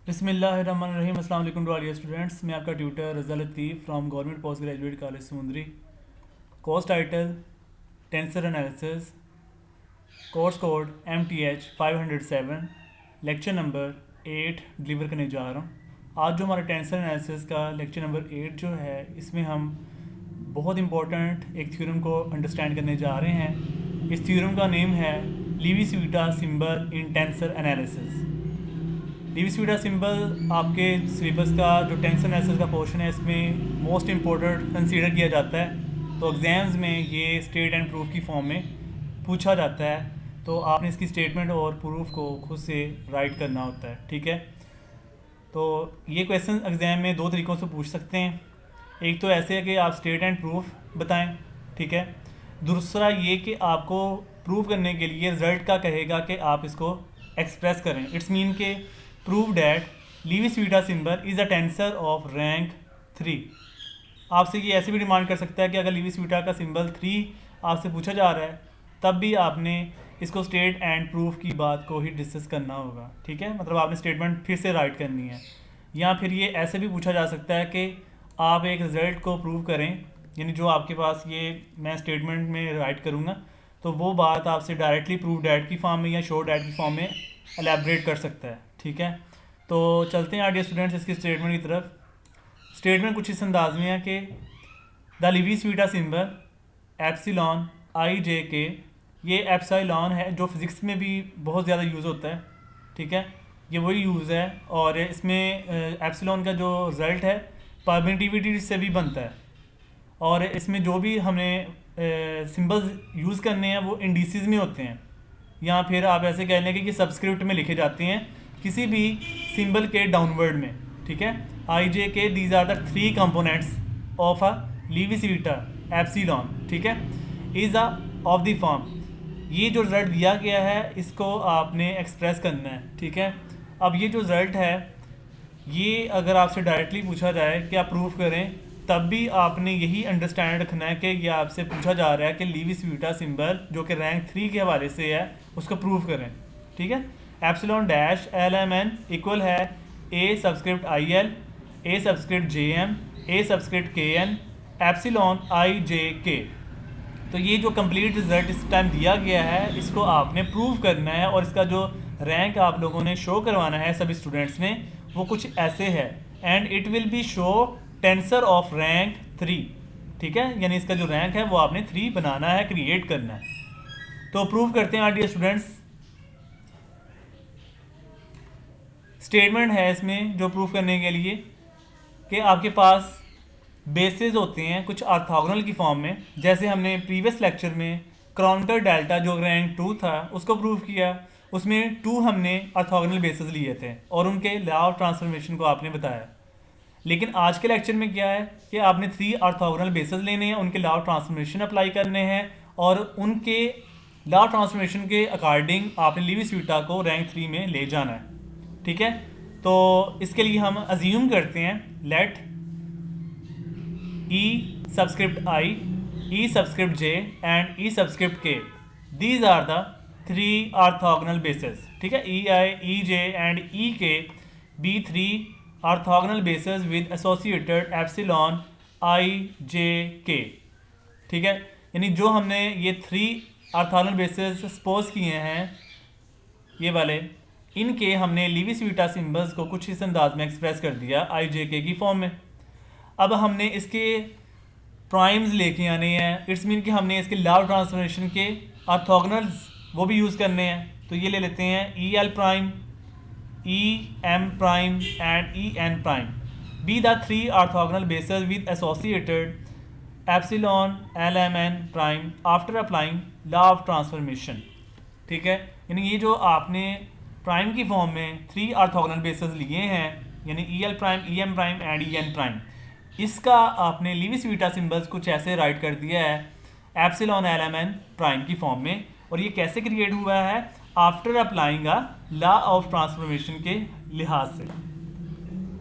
बिस्मिल्लाहिर्रहमानिर्रहीम। अस्सलाम वालेकुम टू ऑल डियर स्टूडेंट्स। मैं आपका tutor Raza Latif from government post graduate college Samundri. Course title tensor analysis, course code MTH 507, lecture number 8 deliver करने जा रहा हूँ। आज जो हमारा टेंसर एनालिसिस का लेक्चर नंबर 8 जो है, इसमें हम बहुत इंपॉर्टेंट एक थ्योरम को अंडरस्टैंड करने जा रहे हैं। इस थ्योरम का नेम है Levi Civita symbol in tensor analysis. Levi Civita symbol आपके सिलेबस का जो टेंसर एनालिसिस का पोर्शन है, इसमें मोस्ट इम्पोर्टेंट कंसीडर किया जाता है। तो एग्ज़ाम्स में ये स्टेट एंड प्रूफ की फॉर्म में पूछा जाता है। तो आपने इसकी स्टेटमेंट और प्रूफ को खुद से राइट करना होता है, ठीक है। तो ये क्वेश्चन एग्ज़ाम में दो तरीक़ों से पूछ सकते हैं। एक तो ऐसे है कि आप स्टेट एंड प्रूफ बताएं, ठीक है। दूसरा ये कि आपको प्रूव करने के लिए रिजल्ट का कहेगा कि आप इसको एक्सप्रेस करें। इट्स मीन के prove that Levi Civita symbol is a tensor of rank 3। आपसे ये ऐसे भी डिमांड कर सकता है कि अगर लीवी-स्वीटा का सिंबल 3 आपसे पूछा जा रहा है, तब भी आपने इसको स्टेट एंड प्रूफ की बात को ही डिस्कस करना होगा, ठीक है। मतलब आपने स्टेटमेंट फिर से राइट करनी है। या फिर ये ऐसे भी पूछा जा सकता है कि आप एक रिज़ल्ट को प्रूव करें, यानी जो आपके पास ये मैं स्टेटमेंट में राइट करूँगा, तो वो बात आपसे डायरेक्टली प्रूव डैट की फॉर्म में या शो डैट की फॉर्म में एलैबोरेट कर सकता है, ठीक है। तो चलते हैं डियर स्टूडेंट्स इसकी स्टेटमेंट की तरफ। स्टेटमेंट कुछ इस अंदाज में है कि द लीवी-स्वीटा सिंबल एप्सिलॉन IJK, ये एप्सिलॉन है जो फिज़िक्स में भी बहुत ज़्यादा यूज़ होता है, ठीक है। ये वही यूज़ है और इसमें एप्सिलॉन का जो रिज़ल्ट है परमिटिविटी से भी बनता है। और इसमें जो भी हमें सिंबल्स यूज़ करने हैं वो इंडिसेस में होते हैं, या फिर आप ऐसे कह लें कि सब्सक्रिप्ट में लिखे जाते हैं किसी भी सिंबल के डाउनवर्ड में, ठीक है। IJK these are the 3 components of a Levi Civita epsilon, ठीक है, is a of the form. ये जो रिजल्ट दिया गया है इसको आपने एक्सप्रेस करना है, ठीक है। अब ये जो रिजल्ट है ये अगर आपसे डायरेक्टली पूछा जाए कि आप प्रूफ करें, तब भी आपने यही अंडरस्टैंड रखना है कि ये आपसे पूछा जा रहा है कि लीवी-स्वीटा सिंबल जो कि रैंक 3 के हवाले से है उसको प्रूफ करें, ठीक है। एप्सिलॉन डैश LMN इक्वल है A subscript IL, A subscript JM, A subscript KN, epsilon IJK। तो ये जो कंप्लीट रिजल्ट इस टाइम दिया गया है इसको आपने प्रूव करना है, और इसका जो रैंक आप लोगों ने शो करवाना है सभी स्टूडेंट्स ने, वो कुछ ऐसे है। And it will be show tensor of rank 3, ठीक है। यानी इसका जो रैंक है वो आपने 3 बनाना है, क्रिएट करना है। तो प्रूव करते हैं डियर स्टूडेंट्स। स्टेटमेंट है इसमें जो प्रूफ करने के लिए कि आपके पास बेसिस होते हैं कुछ ऑर्थोगोनल की फॉर्म में। जैसे हमने प्रीवियस लेक्चर में क्रॉनिकल डेल्टा जो रैंक 2 था उसको प्रूव किया, उसमें 2 हमने ऑर्थोगोनल बेसिस लिए थे और उनके लॉ ऑफ ट्रांसफॉर्मेशन को आपने बताया। लेकिन आज के लेक्चर में क्या है कि आपने 3 ऑर्थोगोनल बेसिस लेने हैं, उनके लॉ ऑफ ट्रांसफॉर्मेशन अप्लाई करने हैं, और उनके लॉ ऑफ ट्रांसफॉर्मेशन के अकॉर्डिंग आपने लीवी-स्वीटा को रैंक 3 में ले जाना है, ठीक है। तो इसके लिए हम अज्यूम करते हैं let E subscript I, E subscript J and E subscript K, these are the 3 orthogonal basis, ठीक है। EI, EJ and EK be 3 orthogonal basis with associated epsilon IJK, ठीक है। यानी जो हमने ये 3 ऑर्थोगोनल बेसिस सपोज किए हैं ये वाले, इनके हमने लीवी-स्वीटा सिंबल्स को कुछ इस अंदाज में एक्सप्रेस कर दिया IJK की फॉर्म में। अब हमने इसके प्राइम्स लेके आने हैं। इट्स मीन कि हमने इसके लॉ ऑफ ट्रांसफॉर्मेशन के ऑर्थोगोनल्स वो भी यूज़ करने हैं। तो ये ले लेते हैं EL prime, EM prime and EN prime be the 3 orthogonal basis with associated epsilon LMN prime after applying law of transformation, ठीक है। यानी ये जो आपने प्राइम की फॉर्म में 3 ऑर्थोगोनल बेसिस लिए हैं, यानी EL prime, EM prime and EN prime, इसका आपने लीवी-स्वीटा सिंबल्स कुछ ऐसे राइट कर दिया है एप्सिलॉन LMN प्राइम की फॉर्म में। और ये कैसे क्रिएट हुआ है? After applying a law of transformation के लिहाज से।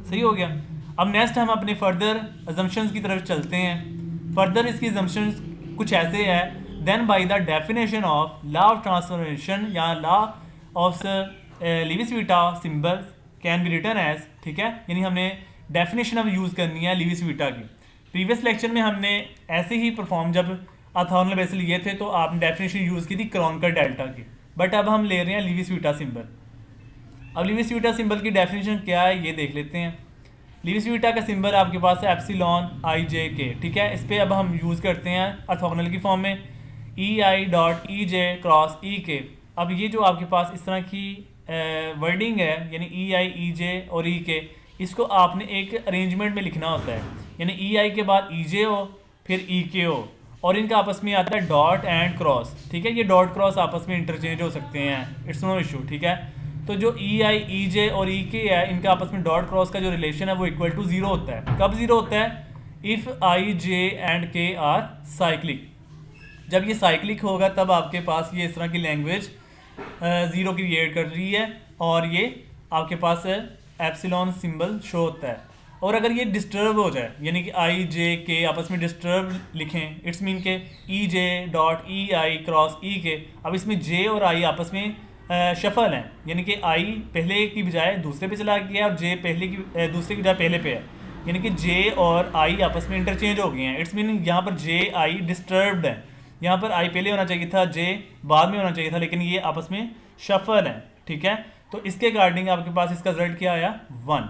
सही हो गया। अब नेक्स्ट हम अपने फर्दर अजम्पशंस की तरफ चलते हैं। फर्दर इसकी अजम्पशंस कुछ ऐसे है, then by the definition of law of transformation या law of Levi Civita symbols can be written as, ठीक है, यानी हमने डेफिनेशन अब यूज़ करनी है लीविस वीटा की। प्रीवियस लेक्चर में हमने ऐसे ही परफॉर्म जब ऑर्थोगोनल बेसिस लिए थे तो आपने डेफिनेशन यूज़ की थी क्रोनकर डेल्टा की, बट अब हम ले रहे हैं लीविस वीटा सिंबल। अब लीविस वीटा सिंबल की डेफिनेशन क्या है ये देख लेते हैं। लीविस वीटा का सिंबल आपके पास है एप्सिलॉन आई जे के, ठीक है। इस पर अब हम यूज़ करते हैं ऑर्थोगोनल की फॉर्म में ई I dot E J cross ई के। अब ये जो आपके पास इस तरह की वर्डिंग है, यानी ई आई ई जे और ई के, इसको आपने एक अरेंजमेंट में लिखना होता है, यानी ई आई के बाद ई जे हो फिर ई के हो, और इनका आपस में आता है डॉट एंड क्रॉस, ठीक है। ये डॉट क्रॉस आपस में इंटरचेंज हो सकते हैं, इट्स नो इशू, ठीक है। तो जो ई आई ई जे और ई के है, इनका आपस में डॉट क्रॉस का जो रिलेशन है वो इक्वल टू ज़ीरो होता है। कब ज़ीरो होता है? इफ़ आई जे एंड के आर साइक्लिक। जब ये साइक्लिक होगा तब आपके पास ये इस तरह की लैंग्वेज ज़ीरो क्रिएट कर रही है और ये आपके पास एप्सिलॉन सिंबल शो होता है। और अगर ये डिस्टर्ब हो जाए, यानी कि आई जे के आपस में डिस्टर्ब लिखें, इट्स मीन के ई जे डॉट ई आई क्रॉस ई के, अब इसमें जे और आई आपस में शफल हैं, यानी कि आई पहले की बजाय दूसरे पे चला गया और जे पहले की दूसरे की बजाय पहले पे है, यानी कि जे और आई आपस में इंटरचेंज हो गए हैं। इट्स मीन यहाँ पर जे आई डिस्टर्ब्ड है, यहाँ पर आई पहले होना चाहिए था, जे बाद में होना चाहिए था, लेकिन ये आपस में शफल है, ठीक है। तो इसके अकॉर्डिंग आपके पास इसका रिजल्ट क्या आया? 1।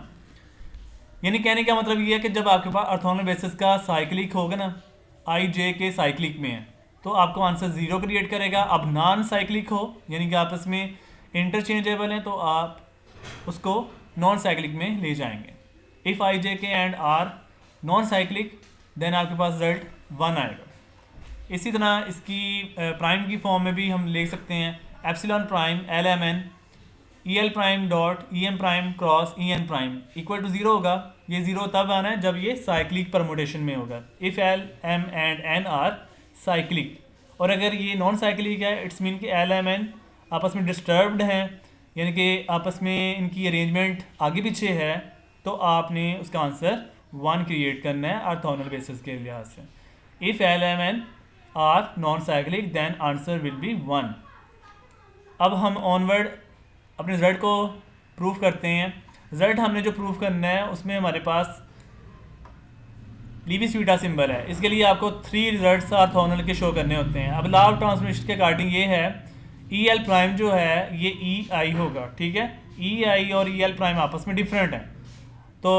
यानी कहने का मतलब ये है कि जब आपके पास ऑर्थोगोनल बेसिस का साइक्लिक होगा ना, आई जे के साइक्लिक में है, तो आपको आंसर 0 क्रिएट करेगा। अब नॉन साइक्लिक हो, यानी कि आपस में इंटरचेंजेबल हैं, तो आप उसको नॉन साइक्लिक में ले जाएंगे। If I J K and are non cyclic then आपके पास रिजल्ट 1 आएगा। इसी तरह इसकी प्राइम की फॉर्म में भी हम ले सकते हैं epsilon prime L M N E L prime dot E M prime cross E N prime equal to 0 होगा। ये 0 तब आना है जब ये साइक्लिक परमुटेशन में होगा, if L M and N are cyclic. और अगर ये नॉन साइक्लिक है, इट्स मीन कि एल एम एन आपस में डिस्टर्ब्ड हैं, यानी कि आपस में इनकी अरेंजमेंट आगे पीछे है, तो आपने उसका आंसर 1 क्रिएट करना है ऑर्थोगोनल बेसिस के लिहाज से। If L M N are non cyclic then answer will be 1। अब हम ऑनवर्ड अपने रिजल्ट को प्रूफ करते हैं। रिजल्ट हमने जो प्रूफ करना है उसमें हमारे पास लीविस वीटा सिंबल है। इसके लिए आपको 3 रिजल्ट्स ऑर्थोगोनल के शो करने होते हैं। अब लॉ ऑफ ट्रांसफॉर्मेशन के अकॉर्डिंग ये है, ई एल प्राइम जो है ये ई आई होगा, ठीक है। ई आई और ई एल प्राइम आपस में डिफरेंट है, तो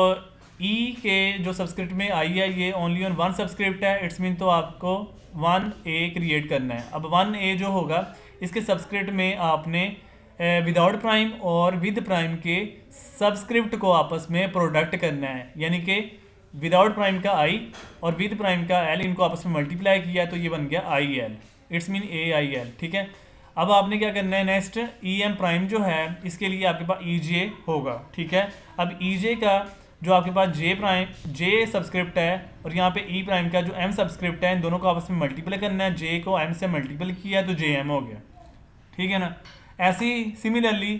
ई के जो सबस्क्रिप्ट में आई है ये ओनली ऑन 1 सबस्क्रिप्ट है, इट्स मीन तो आपको 1 ए क्रिएट करना है। अब 1 ए जो होगा इसके सबस्क्रिप्ट में आपने विदाउट प्राइम और विद प्राइम के सबस्क्रिप्ट को आपस में प्रोडक्ट करना है, यानी कि विदाउट प्राइम का आई और विद प्राइम का एल, इनको आपस में मल्टीप्लाई किया तो ये बन गया I L, it's mean A I L, ठीक है। अब आपने क्या करना है, नेक्स्ट ई एम प्राइम जो है इसके लिए आपके पास ई जे होगा, ठीक है। अब ई जे का जो आपके पास जे प्राइम जे सबस्क्रिप्ट है और यहाँ पे ई प्राइम का जो एम सबस्क्रिप्ट है, इन दोनों को आपस में मल्टीप्लाई करना है। जे को एम से मल्टीप्लाई किया तो जे एम हो गया, ठीक है ना। ऐसे ही सिमिलरली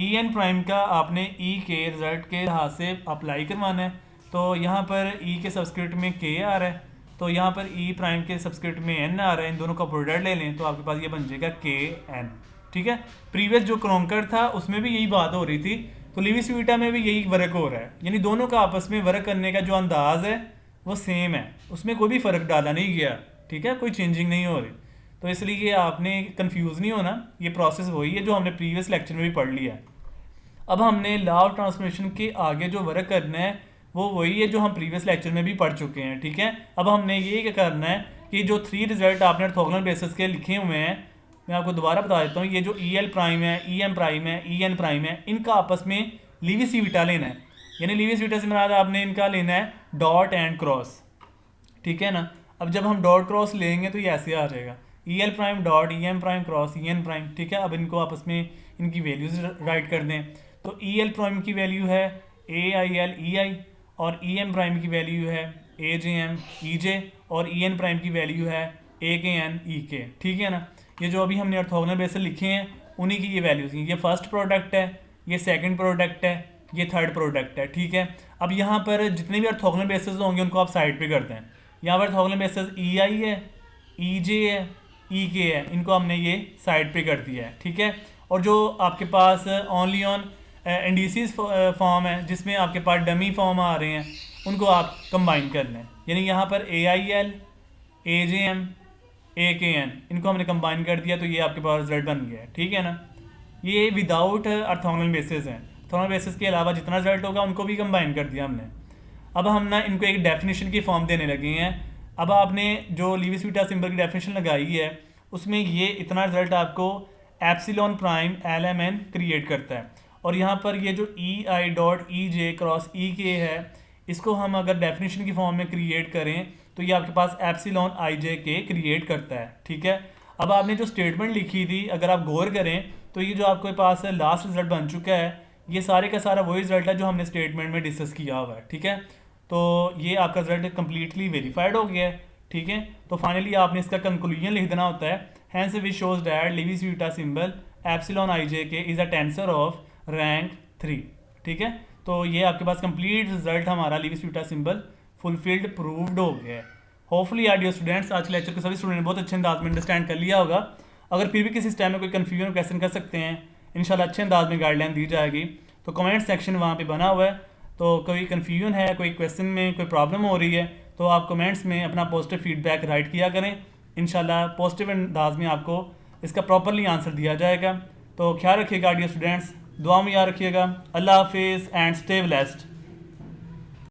ई एन प्राइम का आपने ई के रिजल्ट के लिहाज से अप्लाई करवाना है, तो यहाँ पर ई के सबस्क्रिप्ट में के आ रहा है, तो यहाँ पर ई प्राइम के सबस्क्रिप्ट में एन आ रहा है, इन दोनों का प्रोडक्ट ले लें तो आपके पास ये बन जाएगा के एन, ठीक है। प्रीवियस जो क्रोनकर था उसमें भी यही बात हो रही थी, तो लीविस वीटा में भी यही वर्क हो रहा है, यानी दोनों का आपस में वर्क करने का जो अंदाज है वो सेम है, उसमें कोई भी फ़र्क डाला नहीं गया, ठीक है, कोई चेंजिंग नहीं हो रही। तो इसलिए आपने कंफ्यूज नहीं होना, ये प्रोसेस वही है जो हमने प्रीवियस लेक्चर में भी पढ़ लिया है। अब हमने लॉ ऑफ ट्रांसफॉर्मेशन के आगे जो वर्क करना है वो वही है जो हम प्रीवियस लेक्चर में भी पढ़ चुके हैं, ठीक है। अब हमने ये क्या करना है कि जो 3 रिजल्ट आपने ऑर्थोगोनल बेसिस के लिखे हुए हैं, मैं आपको दोबारा बता देता हूँ। ये जो ई एल प्राइम है, ई एम प्राइम है, ई एन प्राइम है, इनका आपस में लीविस वीटा लेना है, यानी लीविस वीटा से मुराद आपने इनका लेना है डॉट एंड क्रॉस, ठीक है ना। अब जब हम डॉट क्रॉस लेंगे तो ये ऐसे आ जाएगा, E L prime dot E M prime cross E N prime, ठीक है। अब इनको आपस में इनकी वैल्यूज राइट कर दें, तो ई एल प्राइम की वैल्यू है ए आई एल ई आई और ई एम प्राइम की वैल्यू है ए जे एम ई जे और ई एन प्राइम की वैल्यू है ए के एन ई के, ठीक है ना। ये जो अभी हमने ऑर्थोगोनल बेसिस लिखे हैं उन्हीं की ये वैल्यूज हैं, ये फर्स्ट प्रोडक्ट है, ये सेकंड प्रोडक्ट है, ये थर्ड प्रोडक्ट है, ठीक है। अब यहाँ पर जितने भी ऑर्थोगोनल बेसिस होंगे उनको आप साइड पे करते हैं। यहाँ पर ऑर्थोगोनल बेसिस ई आई है, ई जे है, ई के है, इनको हमने ये साइड पे कर दिया है, ठीक है। और जो आपके पास ओनली ऑन इंडिसेस फॉर्म है जिसमें आपके पास डमी फॉर्म आ रहे हैं, उनको आप कंबाइन कर लें। यानी यहाँ पर AIL, AJM, AKN इनको हमने कंबाइन कर दिया तो ये आपके पास रिजल्ट बन गया है, ठीक है ना। ये विदाउट ऑर्थोगोनल बेसिस हैं। ऑर्थोगोनल बेसिस के अलावा जितना रिजल्ट होगा उनको भी कंबाइन कर दिया हमने। अब हम ना इनको एक डेफिनेशन की फॉर्म देने लगे हैं। अब आपने जो लीविस बीटा सिंबल की डेफिनेशन लगाई है उसमें ये इतना रिजल्ट आपको एप्सिलॉन प्राइम LMN क्रिएट करता है। और यहाँ पर ये जो EI.EJ क्रॉस EK है, इसको हम अगर डेफिनेशन की फॉर्म में क्रिएट करें तो ये आपके पास एप्सिलॉन IJK क्रिएट करता है, ठीक है। अब आपने जो स्टेटमेंट लिखी थी अगर आप गौर करें तो ये जो आपके पास लास्ट रिजल्ट बन चुका है, ये सारे का सारा वही रिजल्ट है जो हमने स्टेटमेंट में डिस्कस किया हुआ है, ठीक है। तो ये आपका रिजल्ट कम्प्लीटली वेरीफाइड हो गया है, ठीक है। तो फाइनली आपने इसका कंक्लूजन लिख देना होता है, hence which shows that Levi Civita symbol epsilon IJK is a tensor of rank 3, ठीक है। तो ये आपके पास कंप्लीट रिजल्ट हमारा Levi Civita symbol fulfilled proved हो गया है। होपफुली आर डियर स्टूडेंट्स, आज के लेक्चर के सभी स्टूडेंट ने बहुत अच्छे अंदाज में अंडरस्टैंड कर लिया होगा। अगर फिर भी किसी टाइम में कोई कन्फ्यूजन क्वेश्चन कर सकते हैं, इंशाल्लाह अच्छे अंदाज में गाइडलाइन दी जाएगी। तो कमेंट सेक्शन वहाँ पे बना हुआ है, तो कोई कन्फ्यूजन है, कोई क्वेश्चन में कोई प्रॉब्लम हो रही है तो आप कमेंट्स में अपना पॉजिटिव फीडबैक राइट किया करें। इंशाल्लाह पॉजिटिव अंदाज में आपको इसका प्रॉपरली आंसर दिया जाएगा। तो ख्याल रखिएगा डियर स्टूडेंट्स, दुआ में याद रखिएगा। अल्लाह हाफिज़ एंड स्टे ब्लेस्ड।